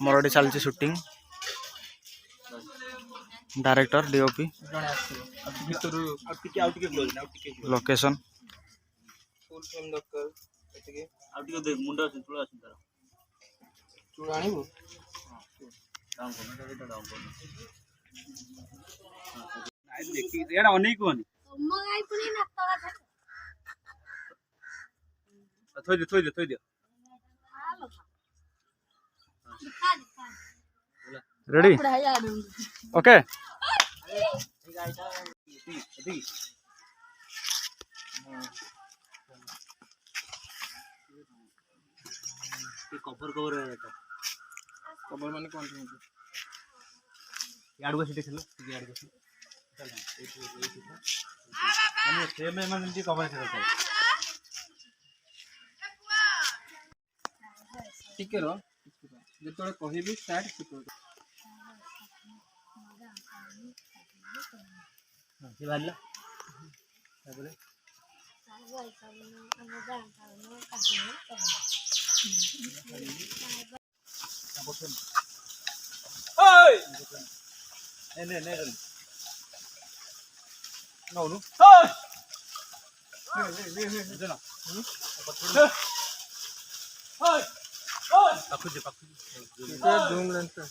मोर चलती shooting director DOP location ready okay cover cover cover माने कौन याड को सिटी खेलो याड को चल माने सेम माने टी कवर खेलो टिके रो जेतोळे कहिबी स्टार्ट सितो हां से वाला ताबले ओय ने नो ओय ले जना ओय ओय पाखु ते जूम लेंस से